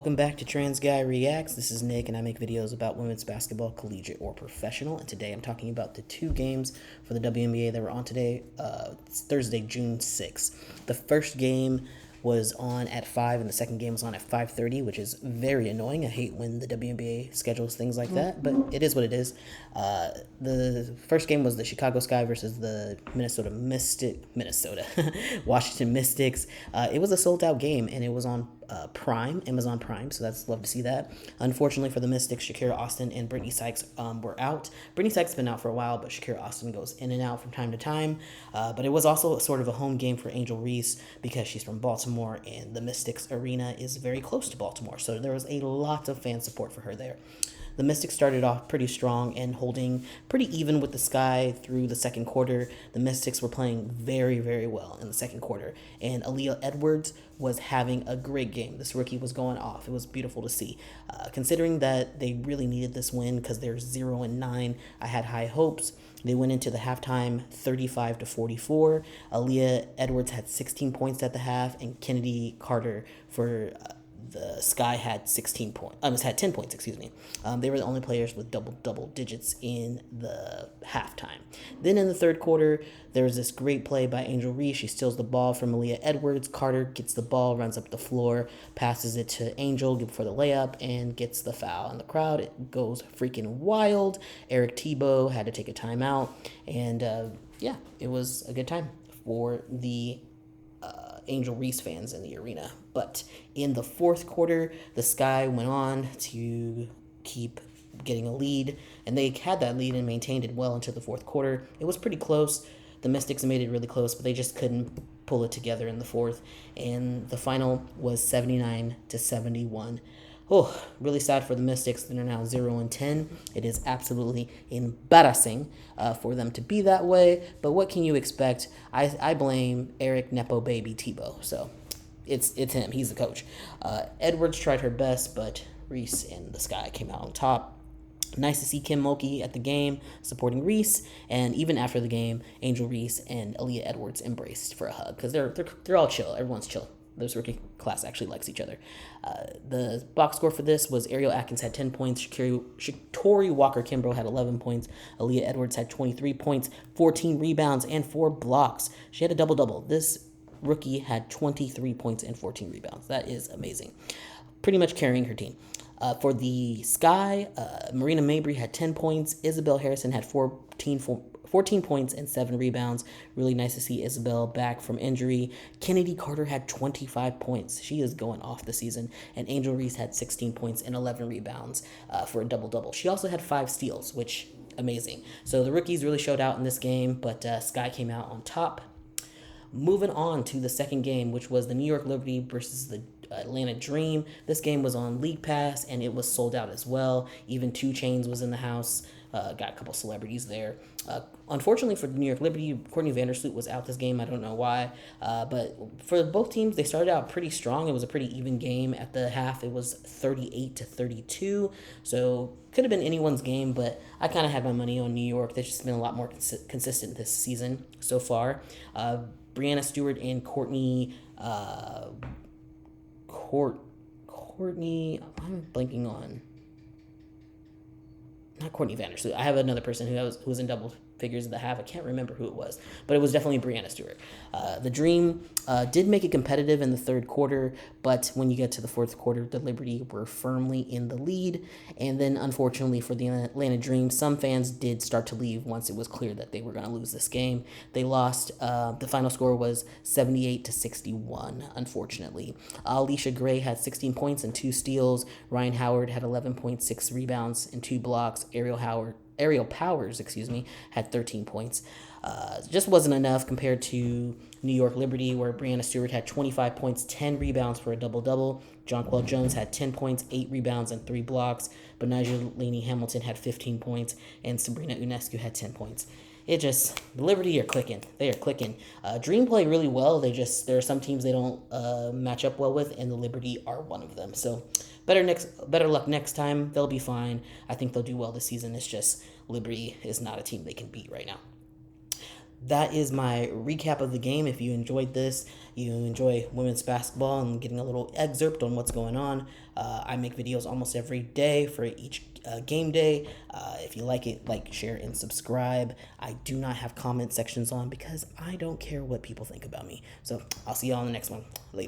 Welcome back to TransGuyReacts. This is Nick, and I make videos about women's basketball, collegiate or professional. And today I'm talking about the two games for the WNBA that were on today. It's Thursday, June 6th. The first game was on at 5, and the second game was on at 5:30, which is very annoying. I hate when the WNBA schedules things like that, but it is what it is. The first game was the Chicago Sky versus the Washington Mystics. It was a sold-out game, and it was on Amazon Prime, so that's love to see that. Unfortunately for the Mystics, Shakira Austin and Brittany Sykes were out. Brittany Sykes has been out for a while, but Shakira Austin goes in and out from time to time. But it was also sort of a home game for Angel Reese because she's from Baltimore, and the Mystics arena is very close to Baltimore, so there was a lot of fan support for her there. The Mystics started off pretty strong and holding pretty even with the Sky through the second quarter. The Mystics were playing very, very well in the second quarter, and Aaliyah Edwards was having a great game. This rookie was going off. It was beautiful to see. Considering that they really needed this win because they're 0-9, I had high hopes. They went into the halftime 35-44. Aaliyah Edwards had 16 points at the half, and Kennedy Carter for the Sky had 10 points, excuse me. They were the only players with double digits in the halftime. Then in the third quarter, there was this great play by Angel Reese. She steals the ball from Aaliyah Edwards. Carter gets the ball, runs up the floor, passes it to Angel for the layup, and gets the foul. And the crowd, it goes freaking wild. Eric Tebow had to take a timeout. And it was a good time for the Angel Reese fans in the arena. But in the fourth quarter, the Sky went on to keep getting a lead, and they had that lead and maintained it well into the fourth quarter. It was pretty close. The Mystics made it really close, but they just couldn't pull it together in the fourth, and the final was 79-71. Oh, really sad for the Mystics. They're now 0-10. It is absolutely embarrassing for them to be that way. But what can you expect? I blame Eric Nepo Baby Tebow. So it's him. He's the coach. Edwards tried her best, but Reese and the Sky came out on top. Nice to see Kim Mulkey at the game supporting Reese, and even after the game, Angel Reese and Aaliyah Edwards embraced for a hug because they're all chill. Everyone's chill. This rookie class actually likes each other. The box score for this was Ariel Atkins had 10 points, Shatori Walker-Kimbrough had 11 points, Aaliyah Edwards had 23 points, 14 rebounds, and 4 blocks. She had a double-double. This rookie had 23 points and 14 rebounds. That is amazing. Pretty much carrying her team. For the Sky, Marina Mabry had 10 points. Isabel Harrison had 14 points and 7 rebounds. Really nice to see Isabel back from injury. Kennedy Carter had 25 points. She is going off the season. And Angel Reese had 16 points and 11 rebounds for a double-double. She also had 5 steals, which amazing. So the rookies really showed out in this game, but Sky came out on top. Moving on to the second game, which was the New York Liberty versus the Atlanta Dream. This game was on League Pass, and it was sold out as well. Even 2 Chainz was in the house. Got a couple celebrities there. Unfortunately for the New York Liberty, Courtney Vandersloot was out this game. I don't know why. But for both teams, they started out pretty strong. It was a pretty even game. At the half, it was 38-32. So could have been anyone's game, but I kind of had my money on New York. They've just been a lot more consistent this season so far. Breanna Stewart and Courtney, I'm blanking on. Not Courtney Vandersloot. I have another person who was in double figures at the half. I can't remember who it was, but it was definitely Breanna Stewart. The Dream did make it competitive in the third quarter, but when you get to the fourth quarter, the Liberty were firmly in the lead. And then, unfortunately for the Atlanta Dream, some fans did start to leave once it was clear that they were going to lose this game. They lost. The final score was 78-61, unfortunately. Alicia Gray had 16 points and 2 steals. Ryan Howard had 11.6 rebounds and 2 blocks. Ariel Powers, had 13 points. Just wasn't enough compared to New York Liberty, where Breanna Stewart had 25 points, 10 rebounds for a double-double. Jonquel Jones had 10 points, 8 rebounds, and 3 blocks. Benijah Laney Hamilton had 15 points, and Sabrina Ionescu had 10 points. The Liberty are clicking. They are clicking. Dream play really well. There are some teams they don't match up well with, and the Liberty are one of them. So better luck next time. They'll be fine. I think they'll do well this season. It's just Liberty is not a team they can beat right now. that is my recap of the game. If you enjoyed this, you enjoy women's basketball and getting a little excerpt on what's going on, I make videos almost every day for each game day. If you like it, like, share, and subscribe. I do not have comment sections on because I don't care what people think about me. So I'll see y'all in the next one. Later.